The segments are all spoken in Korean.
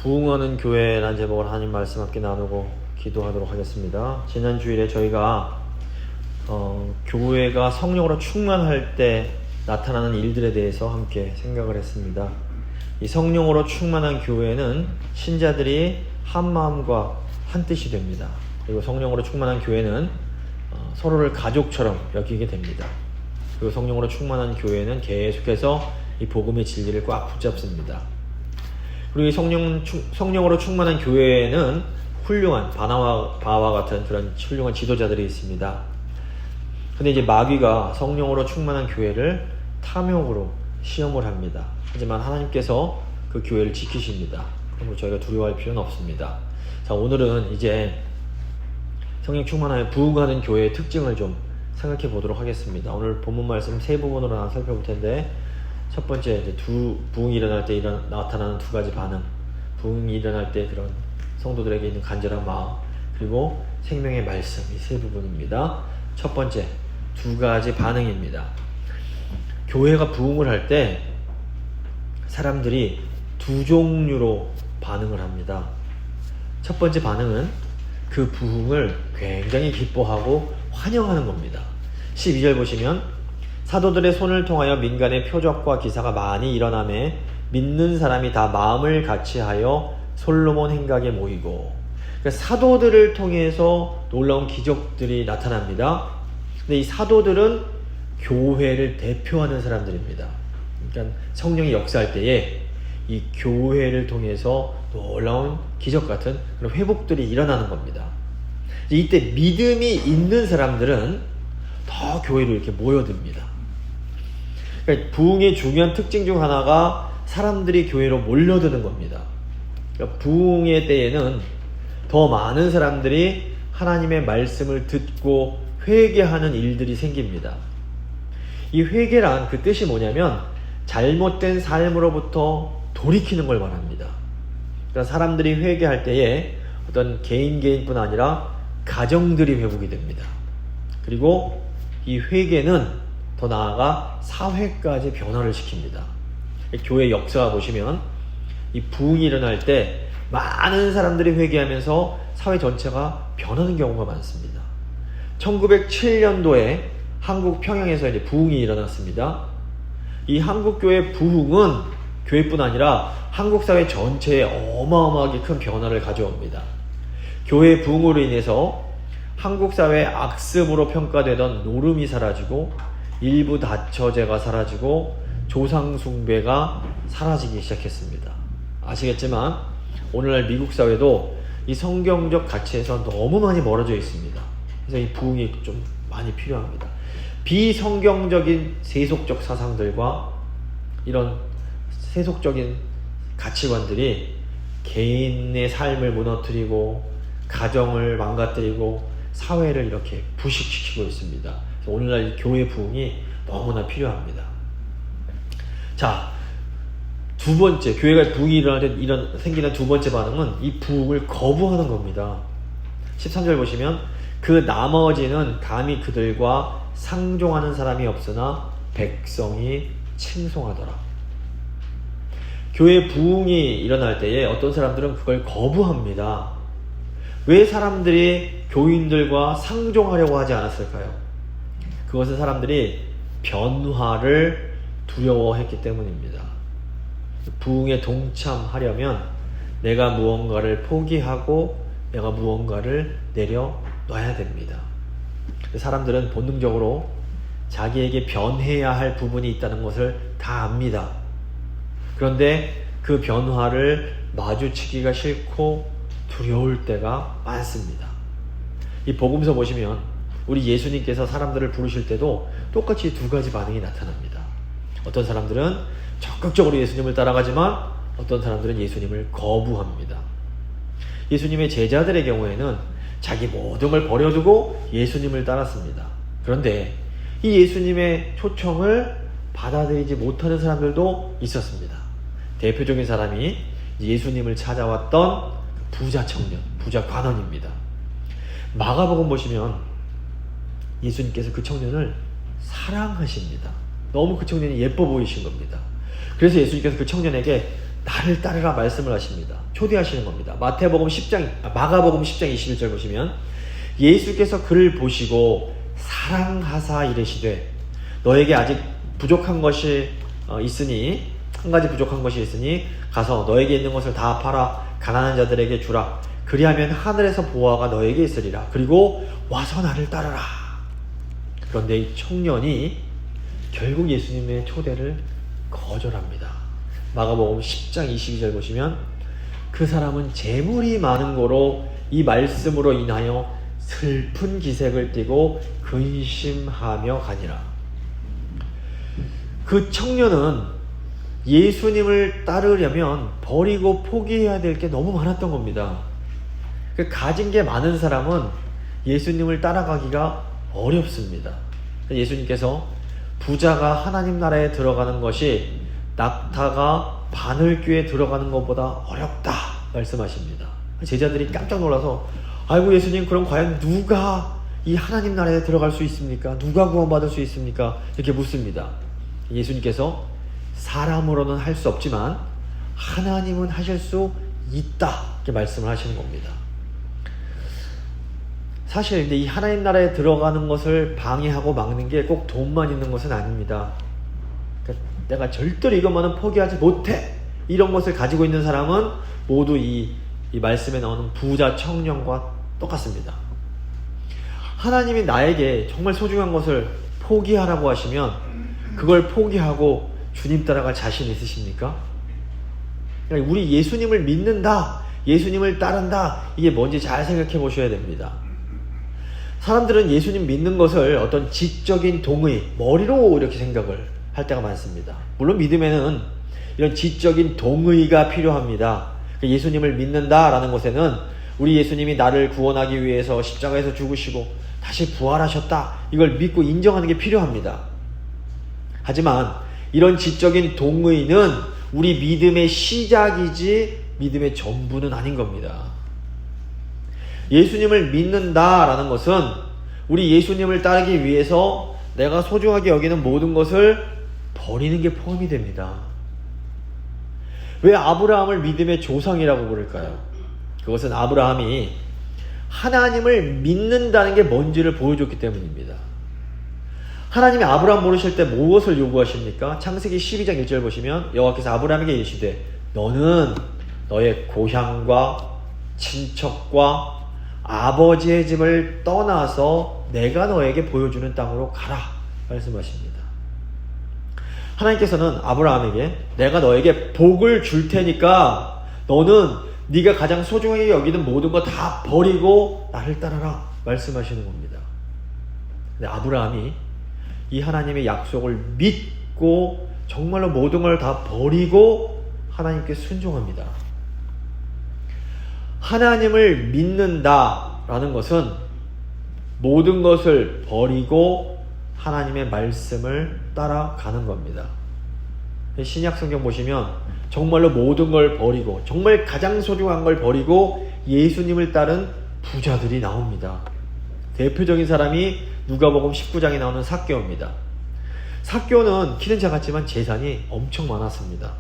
부흥하는 교회라는 제목으로 하나님 말씀 함께 나누고 기도하도록 하겠습니다. 지난 주일에 저희가 교회가 성령으로 충만할 때 나타나는 일들에 대해서 함께 생각을 했습니다. 이 성령으로 충만한 교회는 신자들이 한 마음과 한 뜻이 됩니다. 그리고 성령으로 충만한 교회는 서로를 가족처럼 여기게 됩니다. 그리고 성령으로 충만한 교회는 계속해서 이 복음의 진리를 꽉 붙잡습니다. 그리고 이 성령으로 충만한 교회에는 훌륭한 바와 같은 그런 훌륭한 지도자들이 있습니다. 근데 이제 마귀가 성령으로 충만한 교회를 탐욕으로 시험을 합니다. 하지만 하나님께서 그 교회를 지키십니다. 그러므로 저희가 두려워할 필요는 없습니다. 자, 오늘은 이제 성령 충만하여 부흥하는 교회의 특징을 좀 생각해 보도록 하겠습니다. 오늘 본문 말씀 세 부분으로 살펴볼 텐데, 첫 번째 이제 부흥이 일어날 때 나타나는 두 가지 반응, 부흥이 일어날 때 그런 성도들에게 있는 간절한 마음, 그리고 생명의 말씀, 이 세 부분입니다. 첫 번째, 두 가지 반응입니다. 교회가 부흥을 할 때 사람들이 두 종류로 반응을 합니다. 첫 번째 반응은 그 부흥을 굉장히 기뻐하고 환영하는 겁니다. 12절 보시면, 사도들의 손을 통하여 민간의 표적과 기사가 많이 일어나매 믿는 사람이 다 마음을 같이하여 솔로몬 행각에 모이고. 그러니까 사도들을 통해서 놀라운 기적들이 나타납니다. 근데 이 사도들은 교회를 대표하는 사람들입니다. 그러니까 성령이 역사할 때에 이 교회를 통해서 놀라운 기적 같은 그런 회복들이 일어나는 겁니다. 이때 믿음이 있는 사람들은 더 교회로 이렇게 모여듭니다. 그러니까 부흥의 중요한 특징 중 하나가 사람들이 교회로 몰려드는 겁니다. 그러니까 부흥의 때에는 더 많은 사람들이 하나님의 말씀을 듣고 회개하는 일들이 생깁니다. 이 회개란 그 뜻이 뭐냐면 잘못된 삶으로부터 돌이키는 걸 말합니다. 그러니까 사람들이 회개할 때에 어떤 개인뿐 아니라 가정들이 회복이 됩니다. 그리고 이 회개는 더 나아가 사회까지 변화를 시킵니다. 교회 역사 보시면 이 부흥이 일어날 때 많은 사람들이 회개하면서 사회 전체가 변하는 경우가 많습니다. 1907년도에 한국 평양에서 이제 부흥이 일어났습니다. 이 한국교회 부흥은 교회뿐 아니라 한국 사회 전체에 어마어마하게 큰 변화를 가져옵니다. 교회 부흥으로 인해서 한국 사회의 악습으로 평가되던 노름이 사라지고 일부 다처제가 사라지고 조상 숭배가 사라지기 시작했습니다. 아시겠지만 오늘날 미국 사회도 이 성경적 가치에서 너무 많이 멀어져 있습니다. 그래서 이 부흥이 좀 많이 필요합니다. 비성경적인 세속적 사상들과 이런 세속적인 가치관들이 개인의 삶을 무너뜨리고 가정을 망가뜨리고 사회를 이렇게 부식시키고 있습니다. 오늘날 교회 부흥이 너무나 필요합니다. 자, 두 번째, 교회가 부흥이 일어날 때 생기는 두 번째 반응은 이 부흥을 거부하는 겁니다. 13절 보시면, 그 나머지는 감히 그들과 상종하는 사람이 없으나 백성이 칭송하더라. 교회 부흥이 일어날 때에 어떤 사람들은 그걸 거부합니다. 왜 사람들이 교인들과 상종하려고 하지 않았을까요? 그것은 사람들이 변화를 두려워했기 때문입니다. 부흥에 동참하려면 내가 무언가를 포기하고 내가 무언가를 내려놔야 됩니다. 사람들은 본능적으로 자기에게 변해야 할 부분이 있다는 것을 다 압니다. 그런데 그 변화를 마주치기가 싫고 두려울 때가 많습니다. 이 복음서 보시면 우리 예수님께서 사람들을 부르실 때도 똑같이 두 가지 반응이 나타납니다. 어떤 사람들은 적극적으로 예수님을 따라가지만 어떤 사람들은 예수님을 거부합니다. 예수님의 제자들의 경우에는 자기 모든 걸 버려두고 예수님을 따랐습니다. 그런데 이 예수님의 초청을 받아들이지 못하는 사람들도 있었습니다. 대표적인 사람이 예수님을 찾아왔던 부자 청년, 부자 관원입니다. 마가복음 보시면 예수님께서 그 청년을 사랑하십니다. 너무 그 청년이 예뻐 보이신 겁니다. 그래서 예수님께서 그 청년에게 나를 따르라 말씀을 하십니다. 초대하시는 겁니다. 마가복음 10장 21절 보시면 예수께서 그를 보시고 사랑하사 이르시되 너에게 아직 부족한 것이 있으니 한 가지 부족한 것이 있으니 가서 너에게 있는 것을 다 팔아 가난한 자들에게 주라. 그리하면 하늘에서 보화가 너에게 있으리라. 그리고 와서 나를 따르라. 그런데 이 청년이 결국 예수님의 초대를 거절합니다. 마가복음 10장 22절 보시면 그 사람은 재물이 많은 고로 이 말씀으로 인하여 슬픈 기색을 띠고 근심하며 가니라. 그 청년은 예수님을 따르려면 버리고 포기해야 될 게 너무 많았던 겁니다. 가진 게 많은 사람은 예수님을 따라가기가 어렵습니다. 예수님께서 부자가 하나님 나라에 들어가는 것이 낙타가 바늘귀에 들어가는 것보다 어렵다 말씀하십니다. 제자들이 깜짝 놀라서 아이고 예수님, 그럼 과연 누가 이 하나님 나라에 들어갈 수 있습니까? 누가 구원받을 수 있습니까? 이렇게 묻습니다. 예수님께서 사람으로는 할 수 없지만 하나님은 하실 수 있다 이렇게 말씀을 하시는 겁니다. 사실 근데 이 하나님 나라에 들어가는 것을 방해하고 막는 게 꼭 돈만 있는 것은 아닙니다. 그러니까 내가 절대로 이것만은 포기하지 못해, 이런 것을 가지고 있는 사람은 모두 이 말씀에 나오는 부자 청년과 똑같습니다. 하나님이 나에게 정말 소중한 것을 포기하라고 하시면 그걸 포기하고 주님 따라갈 자신 있으십니까? 그러니까 우리 예수님을 믿는다, 예수님을 따른다, 이게 뭔지 잘 생각해 보셔야 됩니다. 사람들은 예수님 믿는 것을 어떤 지적인 동의, 머리로 이렇게 생각을 할 때가 많습니다. 물론 믿음에는 이런 지적인 동의가 필요합니다. 예수님을 믿는다라는 것에는 우리 예수님이 나를 구원하기 위해서 십자가에서 죽으시고 다시 부활하셨다, 이걸 믿고 인정하는 게 필요합니다. 하지만 이런 지적인 동의는 우리 믿음의 시작이지 믿음의 전부는 아닌 겁니다. 예수님을 믿는다라는 것은 우리 예수님을 따르기 위해서 내가 소중하게 여기는 모든 것을 버리는 게 포함이 됩니다. 왜 아브라함을 믿음의 조상이라고 부를까요? 그것은 아브라함이 하나님을 믿는다는 게 뭔지를 보여줬기 때문입니다. 하나님이 아브라함 부르실 때 무엇을 요구하십니까? 창세기 12장 1절 보시면 여호와께서 아브라함에게 이르시되 너는 너의 고향과 친척과 아버지의 집을 떠나서 내가 너에게 보여주는 땅으로 가라 말씀하십니다. 하나님께서는 아브라함에게 내가 너에게 복을 줄 테니까 너는 네가 가장 소중하게 여기는 모든 거 다 버리고 나를 따라라 말씀하시는 겁니다. 근데 아브라함이 이 하나님의 약속을 믿고 정말로 모든 걸 다 버리고 하나님께 순종합니다. 하나님을 믿는다라는 것은 모든 것을 버리고 하나님의 말씀을 따라가는 겁니다. 신약 성경 보시면 정말로 모든 걸 버리고 정말 가장 소중한 걸 버리고 예수님을 따른 부자들이 나옵니다. 대표적인 사람이 누가복음 19장에 나오는 삭개오입니다. 삭개오는 키는 작았지만 재산이 엄청 많았습니다.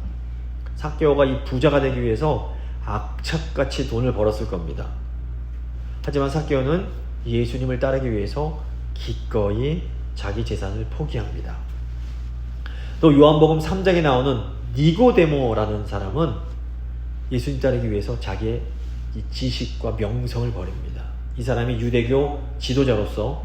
삭개오가 이 부자가 되기 위해서 악착같이 돈을 벌었을 겁니다. 하지만 삭개오는 예수님을 따르기 위해서 기꺼이 자기 재산을 포기합니다. 또 요한복음 3장에 나오는 니고데모라는 사람은 예수님 따르기 위해서 자기의 이 지식과 명성을 버립니다. 이 사람이 유대교 지도자로서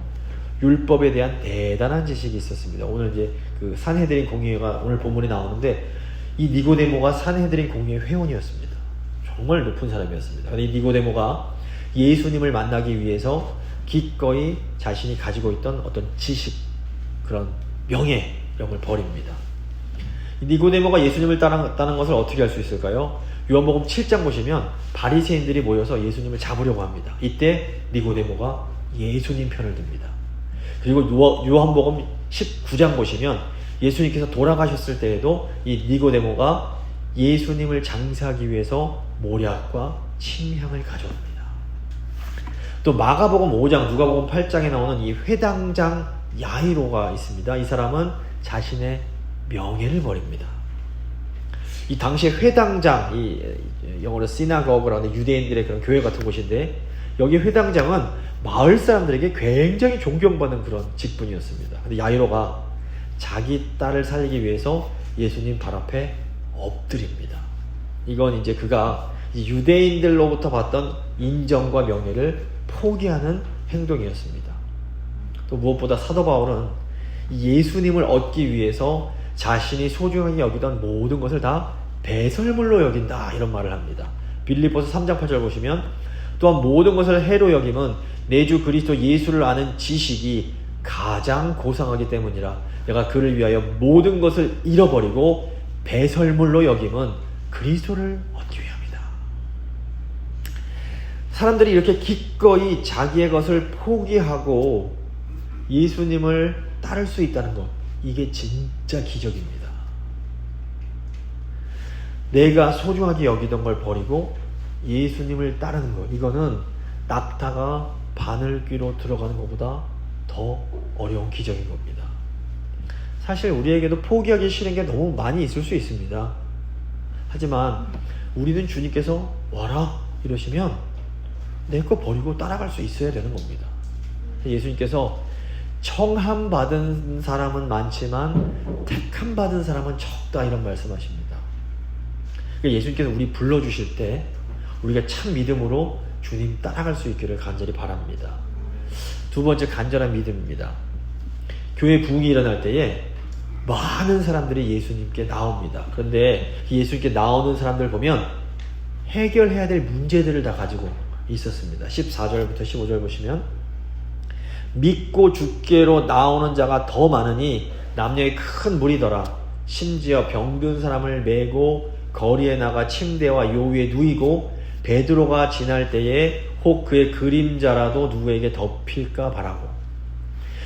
율법에 대한 대단한 지식이 있었습니다. 오늘 이제 그 산헤드린 공의회가 오늘 본문에 나오는데 이 니고데모가 산헤드린 공의회 회원이었습니다. 정말 높은 사람이었습니다. 이 니고데모가 예수님을 만나기 위해서 기꺼이 자신이 가지고 있던 어떤 지식, 그런 명예력을 버립니다. 니고데모가 예수님을 따랐다는 것을 어떻게 알 수 있을까요? 요한복음 7장 보시면 바리새인들이 모여서 예수님을 잡으려고 합니다. 이때 니고데모가 예수님 편을 듭니다. 그리고 요한복음 19장 보시면 예수님께서 돌아가셨을 때에도 이 니고데모가 예수님을 장사하기 위해서 모략과 침향을 가져옵니다. 또 마가복음 5장, 누가복음 8장에 나오는 이 회당장 야이로가 있습니다. 이 사람은 자신의 명예를 버립니다. 이 당시에 회당장, 이 영어로 시나고그라고 하는 유대인들의 그런 교회 같은 곳인데, 여기 회당장은 마을 사람들에게 굉장히 존경받는 그런 직분이었습니다. 근데 야이로가 자기 딸을 살리기 위해서 예수님 발 앞에 엎드립니다. 이건 이제 그가 유대인들로부터 받던 인정과 명예를 포기하는 행동이었습니다. 또 무엇보다 사도 바울은 예수님을 얻기 위해서 자신이 소중하게 여기던 모든 것을 다 배설물로 여긴다, 이런 말을 합니다. 빌립보서 3장 8절 보시면, 또한 모든 것을 해로 여김은 내 주 그리스도 예수를 아는 지식이 가장 고상하기 때문이라. 내가 그를 위하여 모든 것을 잃어버리고 배설물로 여김은 그리스도를 얻기 위함이다. 사람들이 이렇게 기꺼이 자기의 것을 포기하고 예수님을 따를 수 있다는 것, 이게 진짜 기적입니다. 내가 소중하게 여기던 걸 버리고 예수님을 따르는 것, 이거는 낙타가 바늘귀로 들어가는 것보다 더 어려운 기적인 겁니다. 사실 우리에게도 포기하기 싫은 게 너무 많이 있을 수 있습니다. 하지만 우리는 주님께서 와라 이러시면 내 거 버리고 따라갈 수 있어야 되는 겁니다. 예수님께서 청함 받은 사람은 많지만 택함 받은 사람은 적다, 이런 말씀하십니다. 예수님께서 우리 불러주실 때 우리가 참 믿음으로 주님 따라갈 수 있기를 간절히 바랍니다. 두 번째, 간절한 믿음입니다. 교회 부흥이 일어날 때에 많은 사람들이 예수님께 나옵니다. 그런데 예수님께 나오는 사람들 보면 해결해야 될 문제들을 다 가지고 있었습니다. 14절부터 15절 보시면, 믿고 주께로 나오는 자가 더 많으니 남녀의 큰 무리더라. 심지어 병든 사람을 메고 거리에 나가 침대와 요 위에 누이고 베드로가 지날 때에 혹 그의 그림자라도 누구에게 덮일까 바라고.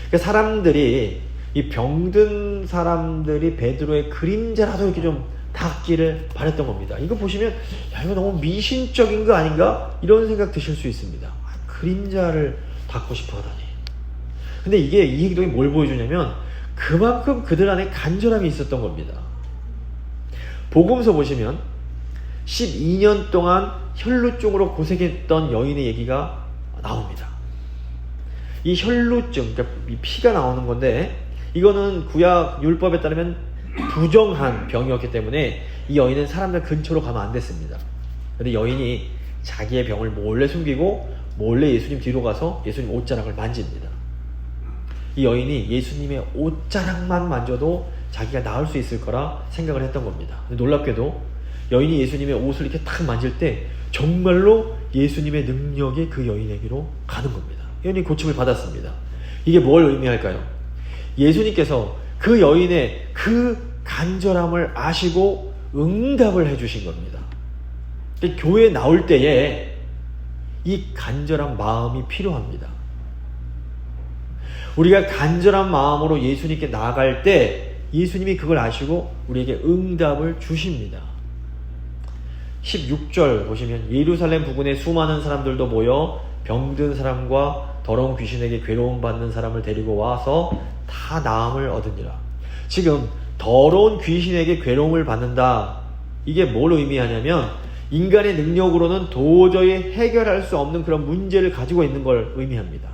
그러니까 사람들이, 이 병든 사람들이 베드로의 그림자라도 이렇게 좀 닿기를 바랬던 겁니다. 이거 보시면 야, 이거 너무 미신적인 거 아닌가? 이런 생각 드실 수 있습니다. 그림자를 닿고 싶어 하다니. 근데 이게, 이 행동이 뭘 보여주냐면 그만큼 그들 안에 간절함이 있었던 겁니다. 복음서 보시면 12년 동안 혈루증으로 고생했던 여인의 얘기가 나옵니다. 이 혈루증, 그러니까 이 피가 나오는 건데, 이거는 구약 율법에 따르면 부정한 병이었기 때문에 이 여인은 사람들 근처로 가면 안 됐습니다. 그런데 여인이 자기의 병을 몰래 숨기고 몰래 예수님 뒤로 가서 예수님 옷자락을 만집니다. 이 여인이 예수님의 옷자락만 만져도 자기가 나을 수 있을 거라 생각을 했던 겁니다. 근데 놀랍게도 여인이 예수님의 옷을 이렇게 탁 만질 때 정말로 예수님의 능력이 그 여인에게로 가는 겁니다. 여인이 고침을 받았습니다. 이게 뭘 의미할까요? 예수님께서 그 여인의 그 간절함을 아시고 응답을 해주신 겁니다. 교회에 나올 때에 이 간절한 마음이 필요합니다. 우리가 간절한 마음으로 예수님께 나아갈 때 예수님이 그걸 아시고 우리에게 응답을 주십니다. 16절 보시면, 예루살렘 부근에 수많은 사람들도 모여 병든 사람과 더러운 귀신에게 괴로움받는 사람을 데리고 와서 다 나음을 얻으니라. 지금 더러운 귀신에게 괴로움을 받는다, 이게 뭘 의미하냐면 인간의 능력으로는 도저히 해결할 수 없는 그런 문제를 가지고 있는 걸 의미합니다.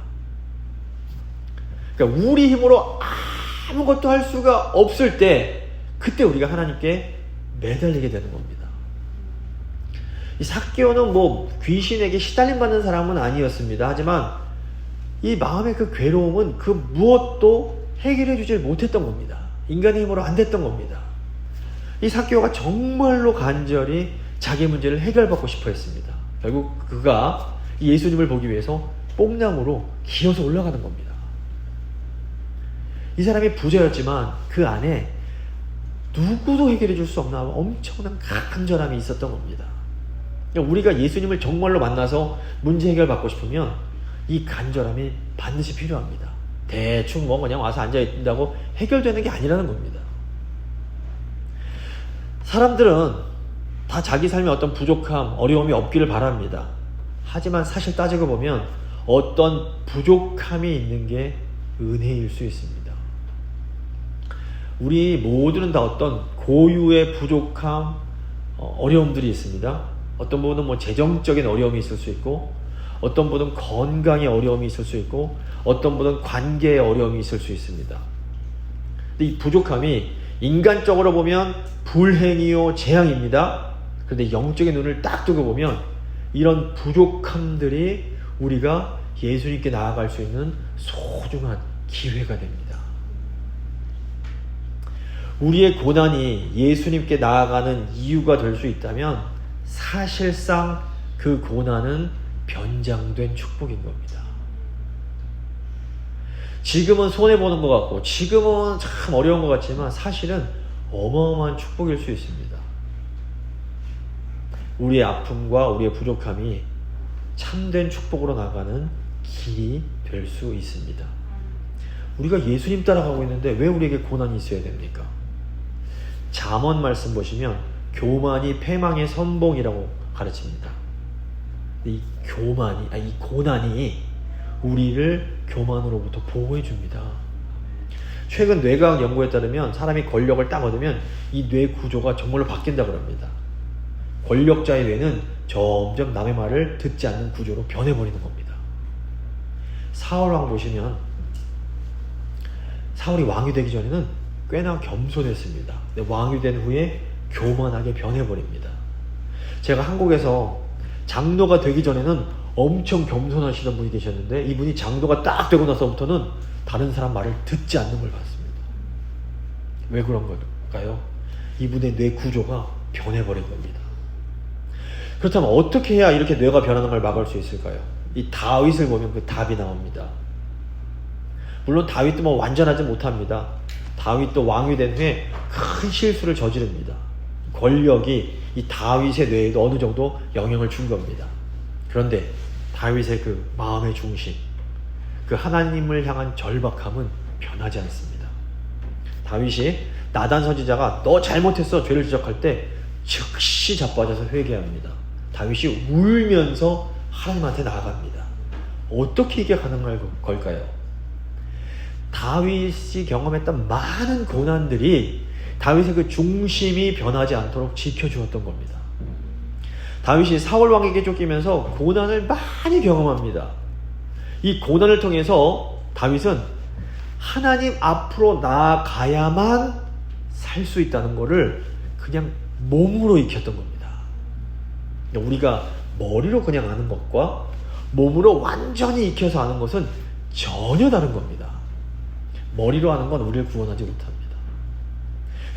그러니까 우리 힘으로 아무것도 할 수가 없을 때, 그때 우리가 하나님께 매달리게 되는 겁니다. 이 삭개오는 뭐 귀신에게 시달림 받는 사람은 아니었습니다. 하지만 이 마음의 그 괴로움은 그 무엇도 해결해 주질 못했던 겁니다. 인간의 힘으로 안 됐던 겁니다. 이 삭개오가 정말로 간절히 자기 문제를 해결받고 싶어 했습니다. 결국 그가 예수님을 보기 위해서 뽕나무로 기어서 올라가는 겁니다. 이 사람이 부자였지만 그 안에 누구도 해결해 줄 수 없는 엄청난 간절함이 있었던 겁니다. 우리가 예수님을 정말로 만나서 문제 해결받고 싶으면 이 간절함이 반드시 필요합니다. 대충 뭐 그냥 와서 앉아있다고 해결되는 게 아니라는 겁니다. 사람들은 다 자기 삶에 어떤 부족함, 어려움이 없기를 바랍니다. 하지만 사실 따지고 보면 어떤 부족함이 있는 게 은혜일 수 있습니다. 우리 모두는 다 어떤 고유의 부족함, 어려움들이 있습니다. 어떤 분은 뭐 재정적인 어려움이 있을 수 있고, 어떤 분은 건강의 어려움이 있을 수 있고, 어떤 분은 관계의 어려움이 있을 수 있습니다. 근데 이 부족함이 인간적으로 보면 불행이요 재앙입니다. 그런데 영적인 눈을 딱 뜨고 보면 이런 부족함들이 우리가 예수님께 나아갈 수 있는 소중한 기회가 됩니다. 우리의 고난이 예수님께 나아가는 이유가 될 수 있다면 사실상 그 고난은 변장된 축복인 겁니다. 지금은 손해보는 것 같고 지금은 참 어려운 것 같지만 사실은 어마어마한 축복일 수 있습니다. 우리의 아픔과 우리의 부족함이 참된 축복으로 나가는 길이 될 수 있습니다. 우리가 예수님 따라가고 있는데 왜 우리에게 고난이 있어야 됩니까? 잠언 말씀 보시면 교만이 패망의 선봉이라고 가르칩니다. 이 고난이 우리를 교만으로부터 보호해 줍니다. 최근 뇌과학 연구에 따르면 사람이 권력을 딱 얻으면 이 뇌 구조가 정말로 바뀐다고 합니다. 권력자의 뇌는 점점 남의 말을 듣지 않는 구조로 변해버리는 겁니다. 사울왕 보시면 사울이 왕이 되기 전에는 꽤나 겸손했습니다. 근데 왕이 된 후에 교만하게 변해버립니다. 제가 한국에서 장로가 되기 전에는 엄청 겸손하시던 분이 계셨는데 이분이 장로가 딱 되고 나서부터는 다른 사람 말을 듣지 않는 걸 봤습니다. 왜 그런 걸까요? 이분의 뇌 구조가 변해버린 겁니다. 그렇다면 어떻게 해야 이렇게 뇌가 변하는 걸 막을 수 있을까요? 이 다윗을 보면 그 답이 나옵니다. 물론 다윗도 뭐 완전하지 못합니다. 다윗도 왕이 된 후에 큰 실수를 저지릅니다. 권력이 이 다윗의 뇌에도 어느 정도 영향을 준 겁니다. 그런데 다윗의 그 마음의 중심, 그 하나님을 향한 절박함은 변하지 않습니다. 다윗이 나단 선지자가 너 잘못했어 죄를 지적할 때 즉시 자빠져서 회개합니다. 다윗이 울면서 하나님한테 나아갑니다. 어떻게 이게 가능한 걸까요? 다윗이 경험했던 많은 고난들이 다윗의 그 중심이 변하지 않도록 지켜주었던 겁니다. 다윗이 사울 왕에게 쫓기면서 고난을 많이 경험합니다. 이 고난을 통해서 다윗은 하나님 앞으로 나아가야만 살 수 있다는 것을 그냥 몸으로 익혔던 겁니다. 우리가 머리로 그냥 아는 것과 몸으로 완전히 익혀서 아는 것은 전혀 다른 겁니다. 머리로 아는 건 우리를 구원하지 못합니다.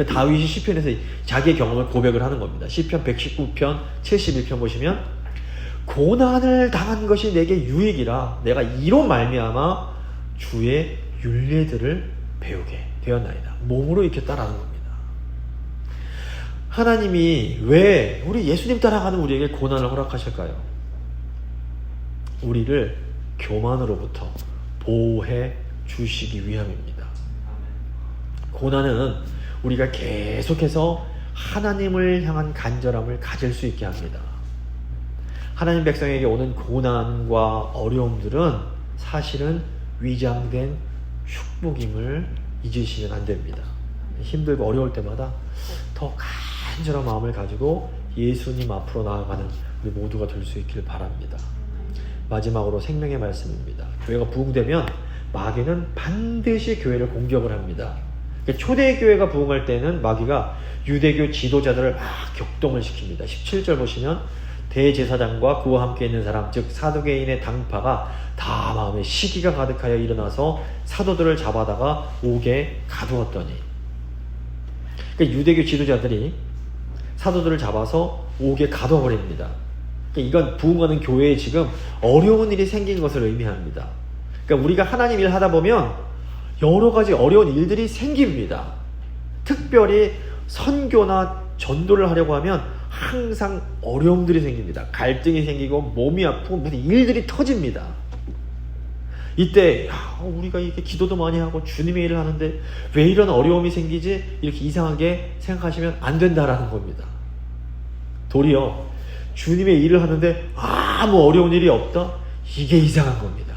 다윗이 시편에서 자기의 경험을 고백을 하는 겁니다. 시편 119편 71편 보시면 고난을 당한 것이 내게 유익이라 내가 이로 말미암아 주의 율례들을 배우게 되었나이다. 몸으로 익혔다라는 겁니다. 하나님이 왜 우리 예수님 따라가는 우리에게 고난을 허락하실까요? 우리를 교만으로부터 보호해 주시기 위함입니다. 고난은 우리가 계속해서 하나님을 향한 간절함을 가질 수 있게 합니다. 하나님 백성에게 오는 고난과 어려움들은 사실은 위장된 축복임을 잊으시면 안 됩니다. 힘들고 어려울 때마다 더 간절한 마음을 가지고 예수님 앞으로 나아가는 우리 모두가 될 수 있길 바랍니다. 마지막으로 생명의 말씀입니다. 교회가 부흥되면 마귀는 반드시 교회를 공격을 합니다. 초대교회가 부흥할 때는 마귀가 유대교 지도자들을 막 격동을 시킵니다. 17절 보시면 대제사장과 그와 함께 있는 사람 즉 사두개인의 당파가 다 마음에 시기가 가득하여 일어나서 사도들을 잡아다가 옥에 가두었더니, 그러니까 유대교 지도자들이 사도들을 잡아서 옥에 가둬버립니다. 그러니까 이건 부흥하는 교회에 지금 어려운 일이 생긴 것을 의미합니다. 그러니까 우리가 하나님 일 하다 보면 여러 가지 어려운 일들이 생깁니다. 특별히 선교나 전도를 하려고 하면 항상 어려움들이 생깁니다. 갈등이 생기고 몸이 아프고 무슨 일들이 터집니다. 이때 우리가 이렇게 기도도 많이 하고 주님의 일을 하는데 왜 이런 어려움이 생기지? 이렇게 이상하게 생각하시면 안 된다라는 겁니다. 도리어 주님의 일을 하는데 아무 어려운 일이 없다? 이게 이상한 겁니다.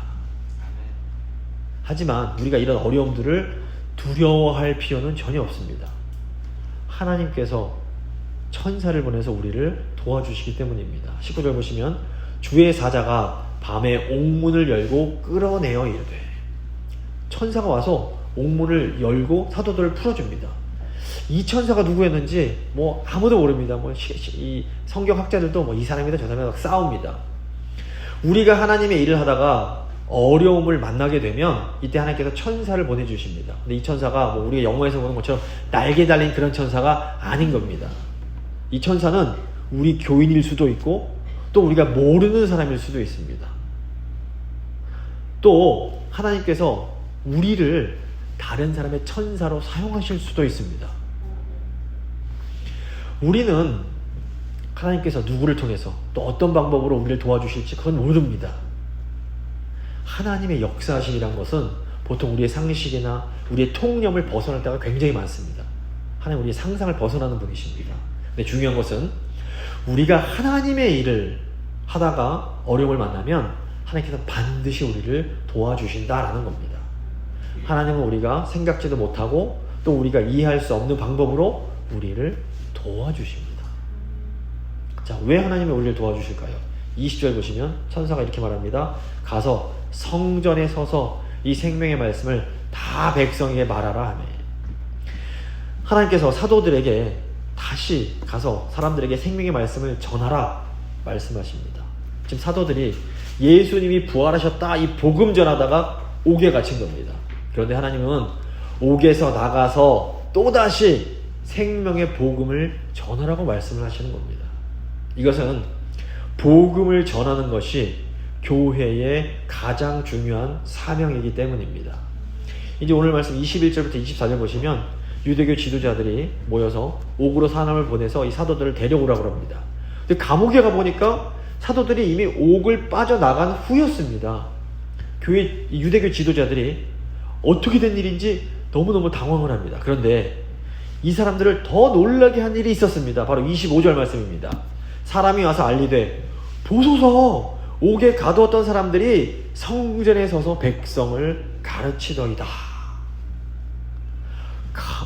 하지만 우리가 이런 어려움들을 두려워할 필요는 전혀 없습니다. 하나님께서 천사를 보내서 우리를 도와주시기 때문입니다. 19절 보시면 주의 사자가 밤에 옥문을 열고 끌어내어 이르되, 천사가 와서 옥문을 열고 사도들을 풀어줍니다. 이 천사가 누구였는지 아무도 모릅니다. 이 성경학자들도 이 사람이다 저 사람이다 싸웁니다. 우리가 하나님의 일을 하다가 어려움을 만나게 되면 이때 하나님께서 천사를 보내주십니다. 근데 이 천사가 우리가 영화에서 보는 것처럼 날개 달린 그런 천사가 아닌 겁니다. 이 천사는 우리 교인일 수도 있고 또 우리가 모르는 사람일 수도 있습니다. 또 하나님께서 우리를 다른 사람의 천사로 사용하실 수도 있습니다. 우리는 하나님께서 누구를 통해서 또 어떤 방법으로 우리를 도와주실지 그건 모릅니다. 하나님의 역사하심이란 것은 보통 우리의 상식이나 우리의 통념을 벗어날 때가 굉장히 많습니다. 하나님 우리의 상상을 벗어나는 분이십니다. 근데 중요한 것은 우리가 하나님의 일을 하다가 어려움을 만나면 하나님께서 반드시 우리를 도와주신다라는 겁니다. 하나님은 우리가 생각지도 못하고 또 우리가 이해할 수 없는 방법으로 우리를 도와주십니다. 자, 왜 하나님이 우리를 도와주실까요? 20절 보시면 천사가 이렇게 말합니다. 가서 성전에 서서 이 생명의 말씀을 다 백성에게 말하라 하며, 하나님께서 사도들에게 다시 가서 사람들에게 생명의 말씀을 전하라 말씀하십니다. 지금 사도들이 예수님이 부활하셨다 이 복음 전하다가 옥에 갇힌 겁니다. 그런데 하나님은 옥에서 나가서 또다시 생명의 복음을 전하라고 말씀을 하시는 겁니다. 이것은 복음을 전하는 것이 교회의 가장 중요한 사명이기 때문입니다. 이제 오늘 말씀 21절부터 24절 보시면 유대교 지도자들이 모여서 옥으로 사람을 보내서 이 사도들을 데려오라고 합니다. 근데 감옥에 가보니까 사도들이 이미 옥을 빠져나간 후였습니다. 유대교 지도자들이 어떻게 된 일인지 너무너무 당황을 합니다. 그런데 이 사람들을 더 놀라게 한 일이 있었습니다. 바로 25절 말씀입니다. 사람이 와서 알리되, 보소서 옥에 가두었던 사람들이 성전에 서서 백성을 가르치더이다.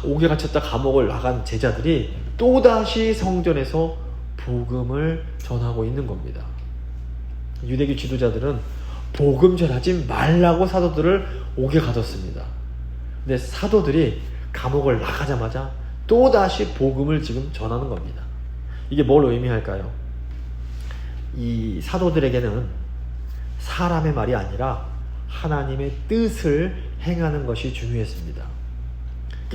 옥에 갇혔다 감옥을 나간 제자들이 또다시 성전에서 복음을 전하고 있는 겁니다. 유대교 지도자들은 복음 전하지 말라고 사도들을 옥에 가뒀습니다. 근데 사도들이 감옥을 나가자마자 또다시 복음을 지금 전하는 겁니다. 이게 뭘 의미할까요? 이 사도들에게는 사람의 말이 아니라 하나님의 뜻을 행하는 것이 중요했습니다.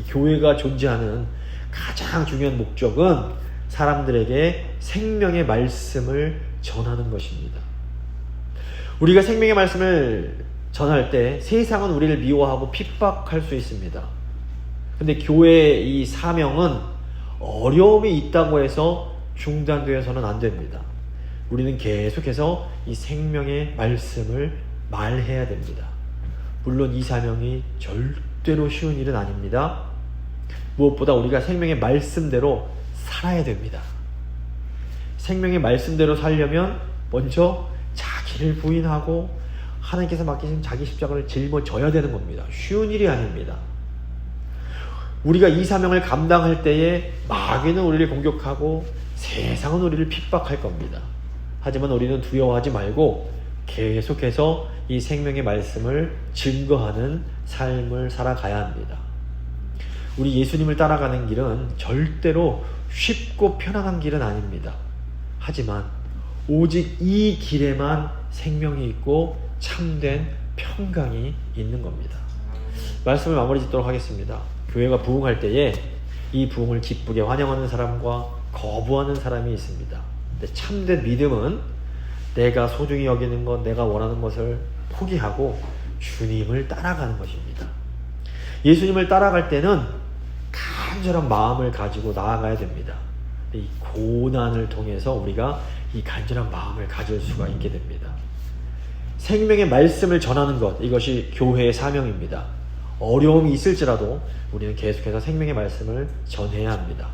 교회가 존재하는 가장 중요한 목적은 사람들에게 생명의 말씀을 전하는 것입니다. 우리가 생명의 말씀을 전할 때 세상은 우리를 미워하고 핍박할 수 있습니다. 근데 교회의 이 사명은 어려움이 있다고 해서 중단되어서는 안 됩니다. 우리는 계속해서 이 생명의 말씀을 말해야 됩니다. 물론 이 사명이 절대로 쉬운 일은 아닙니다. 무엇보다 우리가 생명의 말씀대로 살아야 됩니다. 생명의 말씀대로 살려면 먼저 자기를 부인하고 하나님께서 맡기신 자기 십자가를 짊어져야 되는 겁니다. 쉬운 일이 아닙니다. 우리가 이 사명을 감당할 때에 마귀는 우리를 공격하고 세상은 우리를 핍박할 겁니다. 하지만 우리는 두려워하지 말고 계속해서 이 생명의 말씀을 증거하는 삶을 살아가야 합니다. 우리 예수님을 따라가는 길은 절대로 쉽고 편안한 길은 아닙니다. 하지만 오직 이 길에만 생명이 있고 참된 평강이 있는 겁니다. 말씀을 마무리 짓도록 하겠습니다. 교회가 부흥할 때에 이 부흥을 기쁘게 환영하는 사람과 거부하는 사람이 있습니다. 근데 참된 믿음은 내가 소중히 여기는 것, 내가 원하는 것을 포기하고 주님을 따라가는 것입니다. 예수님을 따라갈 때는 간절한 마음을 가지고 나아가야 됩니다. 이 고난을 통해서 우리가 이 간절한 마음을 가질 수가 있게 됩니다. 생명의 말씀을 전하는 것, 이것이 교회의 사명입니다. 어려움이 있을지라도 우리는 계속해서 생명의 말씀을 전해야 합니다.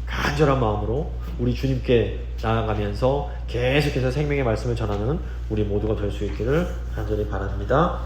간절한 마음으로 우리 주님께 나아가면서 계속해서 생명의 말씀을 전하는 우리 모두가 될 수 있기를 간절히 바랍니다.